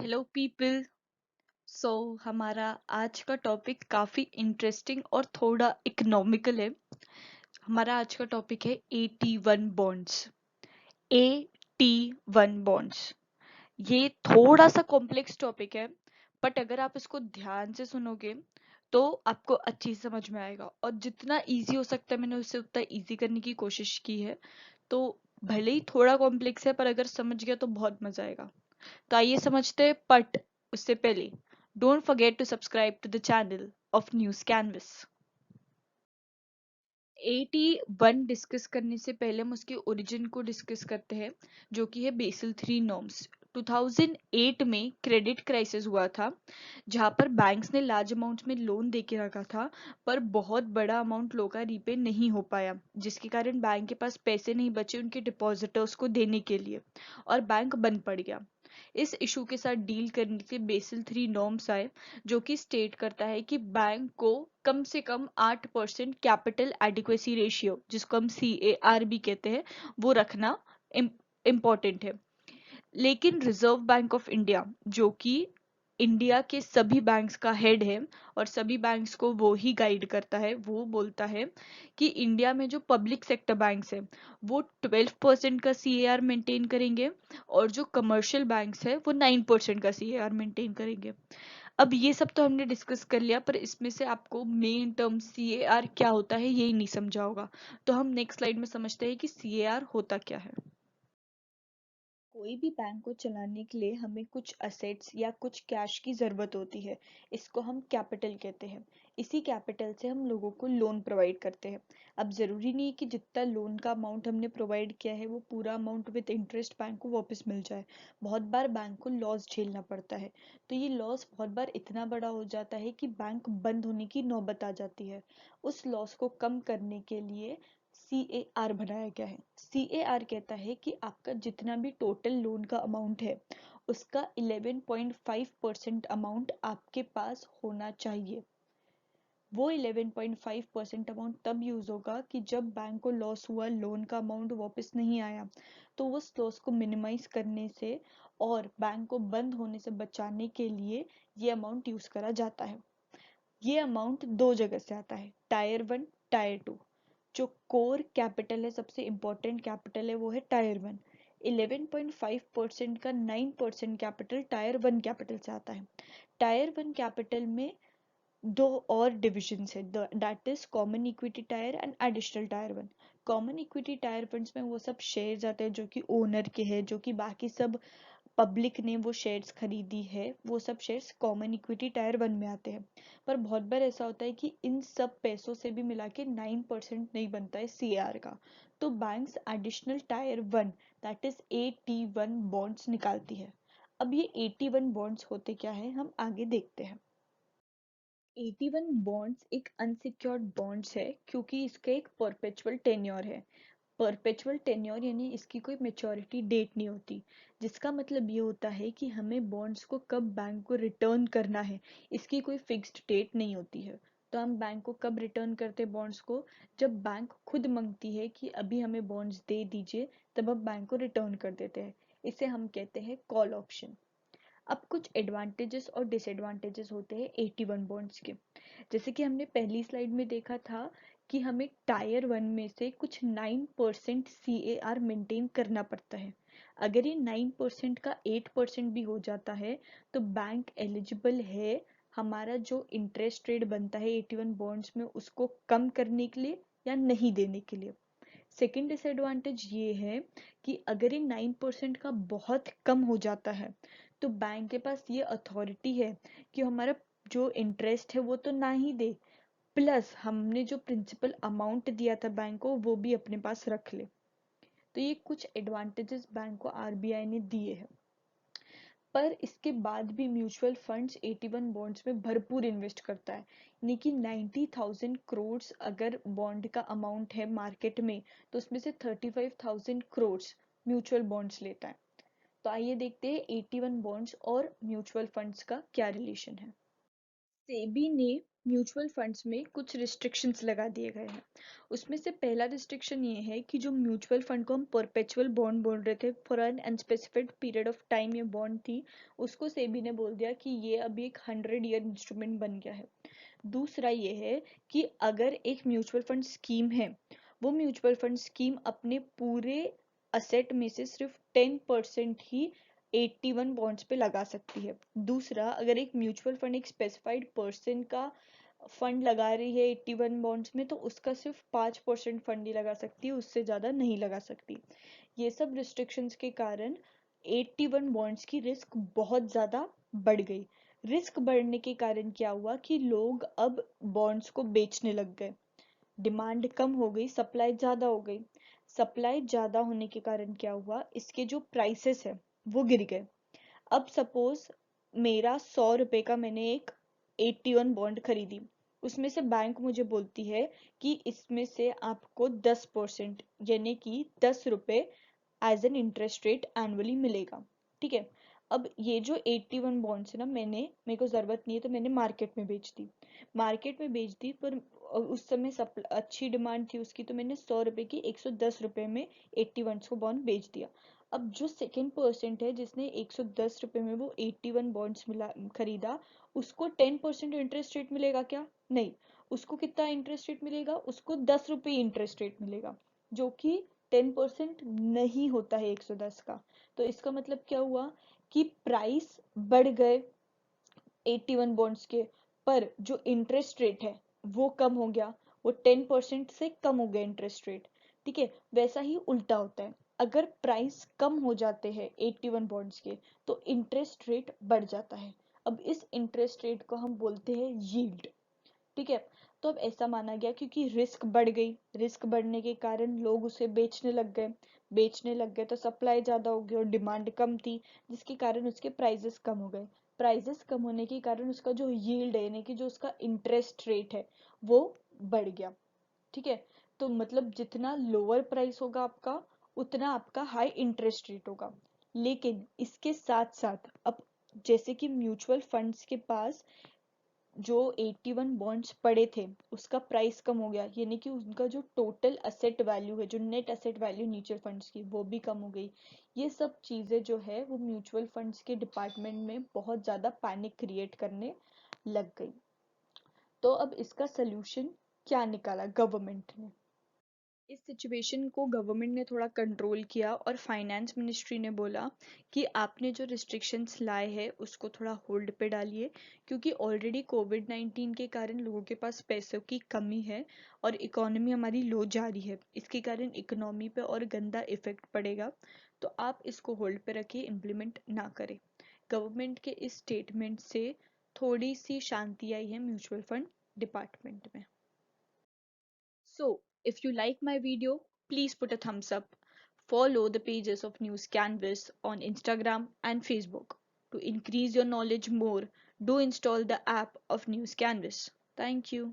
Hello people. सो हमारा आज का टॉपिक काफ़ी इंटरेस्टिंग और थोड़ा इकोनॉमिकल है। हमारा आज का टॉपिक है AT1 बॉन्ड्स। AT1 बॉन्ड्स ये थोड़ा सा कॉम्प्लेक्स टॉपिक है, बट अगर आप इसको ध्यान से सुनोगे तो आपको अच्छी समझ में आएगा। और जितना इजी हो सकता है मैंने उससे उतना इजी करने की कोशिश की है। तो भले ही थोड़ा कॉम्प्लेक्स है, पर अगर समझ गया तो बहुत मजा आएगा। तो आइए समझते हैं, बट उससे पहले don't forget to subscribe to the channel of News Canvas. 81 discuss करने से पहले हम उसके ओरिजिन को डिस्कस करते हैं, जो कि है बेसल 3 नॉर्म्स। 2008 में क्रेडिट क्राइसिस हुआ था, जहां पर बैंक्स ने लार्ज अमाउंट्स में लोन दे के रखा था, पर बहुत बड़ा अमाउंट लोगों का रीपे नहीं हो पाया, जिसके कारण बैंक के पास पैसे नहीं बचे उनके डिपॉजिटर्स को देने के लिए, और बैंक बंद पड़ गया। इस इशू के साथ डील करने के लिए बेसल 3 नॉर्म्स आए, जो कि स्टेट करता है कि बैंक को कम से कम 8% कैपिटल एडिक्वेसी रेशियो, जिसको हम CAR भी कहते हैं, वो रखना इम्पोर्टेंट है। लेकिन रिजर्व बैंक ऑफ इंडिया, जो कि इंडिया के सभी बैंक्स का हेड है और सभी बैंक्स को वो ही गाइड करता है, वो बोलता है कि इंडिया में जो पब्लिक सेक्टर बैंक्स है वो 12% का CAR मेंटेन करेंगे, और जो कमर्शियल बैंक्स है वो 9% का CAR मेंटेन करेंगे। अब ये सब तो हमने डिस्कस कर लिया, पर इसमें से आपको मेन टर्म CAR क्या होता है यही नहीं समझा होगा। तो हम नेक्स्ट स्लाइड में समझते हैं कि CAR होता क्या है। कोई भी बैंक को चलाने के लिए हमें कुछ असेट्स या कुछ कैश की ज़रूरत होती है। इसको हम कैपिटल कहते हैं। इसी कैपिटल से हम लोगों को लोन प्रोवाइड करते हैं। अब ज़रूरी नहीं कि जितना लोन का अमाउंट हमने प्रोवाइड किया है वो पूरा अमाउंट विद इंटरेस्ट बैंक को वापस मिल जाए। बहुत बार बैंक को लॉस झेलना पड़ता है। तो ये लॉस बहुत बार इतना बड़ा हो जाता है कि बैंक बंद होने की नौबत आ जाती है। उस लॉस को कम करने के लिए CAR बनाया गया है। CAR कहता है कि आपका जितना भी टोटल लोन का अमाउंट है उसका 11.5% अमाउंट आपके पास होना चाहिए। वो 11.5% अमाउंट तब यूज होगा कि जब बैंक को लॉस हुआ, लोन का अमाउंट वापस नहीं आया, तो उस लॉस को मिनिमाइज करने से और बैंक को बंद होने से बचाने के लिए ये अमाउंट यूज करा जाता है। ये अमाउंट दो जगह से आता है, टायर 1, टायर 2। जो कोर कैपिटल है, सबसे इंपॉर्टेंट कैपिटल है, वो है टायर 1। 11.5% का 9% कैपिटल टायर 1 कैपिटल से आता है। टायर 1 कैपिटल में दो और डिविजन्स है, that is common equity tyre and additional tyre 1। Common equity tyre funds में वो सब शेयर्स आते हैं जो कि ओनर के हैं, जो कि बाकी सब पब्लिक ने वो शेयर्स खरीदी है, वो सब शेयर्स कॉमन इक्विटी टायर 1 में आते हैं। पर बहुत बार ऐसा होता है कि इन सब पैसों से भी मिला के 9% नहीं बनता है CAR का। तो banks additional tyre 1, that is AT1 bonds निकालती है। अब ये AT1 बॉन्ड्स होते क्या है, हम आगे देखते हैं। 81 बॉन्ड्स एक अनसिक्योर्ड बॉन्ड्स है, क्योंकि इसका एक परपेचुअल टेन्योर है। परपेचुअल टेन्योर यानी इसकी कोई मेच्योरिटी डेट नहीं होती, जिसका मतलब ये होता है कि हमें बॉन्ड्स को कब बैंक को रिटर्न करना है इसकी कोई फिक्स्ड डेट नहीं होती है। तो हम बैंक को कब रिटर्न करते हैं बॉन्ड्स को, जब बैंक खुद मांगती है कि अभी हमें बॉन्ड्स दे दीजिए, तब हम बैंक को रिटर्न कर देते हैं। इसे हम कहते हैं कॉल ऑप्शन। अब कुछ एडवांटेजेस और डिसएडवांटेजेस होते हैं 81 बॉन्ड्स के। जैसे कि हमने पहली स्लाइड में देखा था कि हमें टायर 1 में से कुछ 9% CAR मेंटेन करना पड़ता है। अगर ये 9% का 8% भी हो जाता है तो बैंक एलिजिबल है हमारा जो इंटरेस्ट रेट बनता है 81 बॉन्ड्स में उसको कम करने के लिए या नहीं देने के लिए। सेकेंड डिसएडवांटेज ये है कि अगर ये 9% का बहुत कम हो जाता है तो बैंक के पास ये अथॉरिटी है कि हमारा जो इंटरेस्ट है वो तो ना ही दे, प्लस हमने जो प्रिंसिपल अमाउंट दिया था बैंक को वो भी अपने पास रख ले। तो ये कुछ एडवांटेजेस बैंक को RBI ने दिए हैं। पर इसके बाद भी म्यूचुअल फंड्स 81 बॉन्ड्स में भरपूर इन्वेस्ट करता है, यानी कि 90,000 करोड़ अगर बॉन्ड का अमाउंट है मार्केट में, तो उसमें से 35,000 करोड़ म्यूचुअल बॉन्ड्स लेता है। तो आइए देखते हैं 81 बॉन्ड्स और म्यूचुअल फंड्स का क्या रिलेशन है। सेबी ने म्यूचुअल फंड्स में कुछ रिस्ट्रिक्शंस लगा दिए गए हैं। उसमें से पहला रिस्ट्रिक्शन ये है कि जो म्यूचुअल फंड को हम परपेचुअल बॉन्ड बोल रहे थे, for an unspecified period of time ये बॉन्ड थी, उसको सेबी ने बोल दिया कि ये अभी एक 100 ईयर इंस्ट्रूमेंट बन गया है। दूसरा ये है कि अगर एक म्यूचुअल फंड स्कीम है, वो म्यूचुअल फंड स्कीम अपने पूरे असेट में से सिर्फ 10% ही 81 बॉन्ड्स पे लगा सकती है। दूसरा, अगर एक म्यूचुअल फंड एक स्पेसिफाइड पर्सन का फंड लगा रही है 81 बॉन्ड्स में, तो उसका सिर्फ 5% फंड ही लगा सकती है, उससे ज़्यादा नहीं लगा सकती। ये सब रिस्ट्रिक्शंस के कारण 81 बॉन्ड्स की रिस्क बहुत ज़्यादा बढ़ गई। रिस्क बढ़ने के कारण क्या हुआ कि लोग अब बॉन्ड्स को बेचने लग गए। डिमांड कम हो गई, सप्लाई ज़्यादा हो गई। सप्लाई ज़्यादा होने के कारण क्या हुआ, इसके जो प्राइसेस है वो गिर गए। अब सपोज मेरा 100 रुपए का मैंने एक 81 बॉन्ड खरीदी, उसमें से बैंक मुझे बोलती है कि इसमें से आपको 10% यानी कि 10 रुपए as an interest rate annually मिलेगा। ठीक है। अब ये जो 81 बॉन्ड्स है ना, मेरे को ज़रूरत नहीं है तो मैंने मार्केट में बेच दी। मार्केट में बेच दी, पर उस समय अच्छी डिमांड थी उसकी, तो मैंने 100 रुपए की 110 रुपए में 81 को बॉन्ड बेच दिया। अब जो सेकेंड परसेंट है जिसने 110 रुपए में वो 81 बॉन्ड्स मिला खरीदा, उसको 10% इंटरेस्ट रेट मिलेगा क्या? नहीं। उसको कितना इंटरेस्ट रेट मिलेगा? उसको 10 रुपए इंटरेस्ट रेट मिलेगा, जो कि 10% नहीं होता है 110 का। तो इसका मतलब क्या हुआ कि प्राइस बढ़ गए 81 बॉन्ड्स के, पर जो इंटरेस्ट रेट है वो कम हो गया, वो 10% से कम हो गया इंटरेस्ट रेट। ठीक है। वैसा ही उल्टा होता है, अगर प्राइस कम हो जाते हैं 81 बॉन्ड्स के, तो इंटरेस्ट रेट बढ़ जाता है। अब इस इंटरेस्ट रेट को हम बोलते हैं यील्ड। ठीक है। तो अब ऐसा माना गया क्योंकि रिस्क बढ़ गई, रिस्क बढ़ने के कारण लोग उसे बेचने लग गए तो सप्लाई ज्यादा हो गई और डिमांड कम थी, जिसके कारण उसके प्राइजेस कम हो गए। प्राइजेस कम होने के कारण उसका जो यील्ड है यानी कि जो उसका इंटरेस्ट रेट है वो बढ़ गया। ठीक है। तो मतलब जितना लोअर प्राइस होगा आपका, उतना आपका हाई इंटरेस्ट रेट होगा। लेकिन इसके साथ साथ अब जैसे कि म्यूचुअल फंड्स के पास जो 81 बॉन्ड्स पड़े थे उसका प्राइस कम हो गया, यानी कि उनका जो टोटल असेट वैल्यू है, जो net asset value mutual funds की, वो भी कम हो गई। ये सब चीजें जो है वो म्यूचुअल फंड्स के डिपार्टमेंट में बहुत ज्यादा पैनिक क्रिएट करने लग गई। तो अब इसका सल्यूशन क्या निकाला गवर्नमेंट ने? इस सिचुएशन को गवर्नमेंट ने थोड़ा कंट्रोल किया और फाइनेंस मिनिस्ट्री ने बोला कि आपने जो रिस्ट्रिक्शंस लाए हैं उसको थोड़ा होल्ड पे डालिए, क्योंकि ऑलरेडी कोविड-19 के कारण लोगों के पास पैसों की कमी है और इकोनॉमी हमारी लो जा रही है, इसके कारण इकोनॉमी पे और गंदा इफेक्ट पड़ेगा। तो आप इसको होल्ड पे रखिए, इम्प्लीमेंट ना करें। गवर्नमेंट के इस स्टेटमेंट से थोड़ी सी शांति आई है म्यूचुअल फंड डिपार्टमेंट में। So, if you like my video, please put a thumbs up. Follow the pages of News Canvas on Instagram and Facebook. To increase your knowledge more, do install the app of News Canvas. Thank you.